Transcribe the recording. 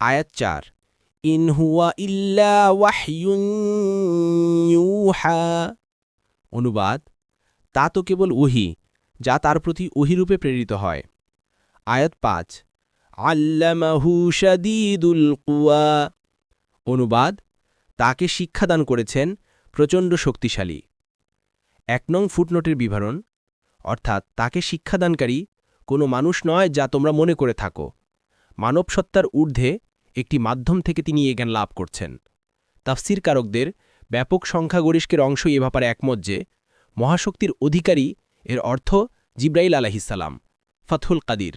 আয়াত ৪ ইন হুয়া ইল্লা ওয়াহয়ুন ইউহা। অনুবাদ তা তো কেবল ওহী যা তার প্রতি ওহীরূপে প্রেরিত হয়। আয়াত ৫ আল্লামাহু শাদীদুল কুওয়া। অনুবাদ তাকে শিক্ষাদান করেছেন প্রচণ্ড শক্তিশালী। ১ নং ফুটনোটের বিবরণ অর্থাৎ তাকে শিক্ষাদানকারী কোনো মানুষ নয় যা তোমরা মনে করে থাকো। মানবসত্তার ঊর্ধ্বে একটি মাধ্যম থেকে তিনি এ জ্ঞান লাভ করছেন। তাফসীরকারকদের ব্যাপক সংখ্যাগরিষ্ঠের অংশই এ ব্যাপারে একমত যে মহাশক্তির অধিকারী এর অর্থ জিব্রাইল আলাইহিস সালাম। ফাথহুল কাদির।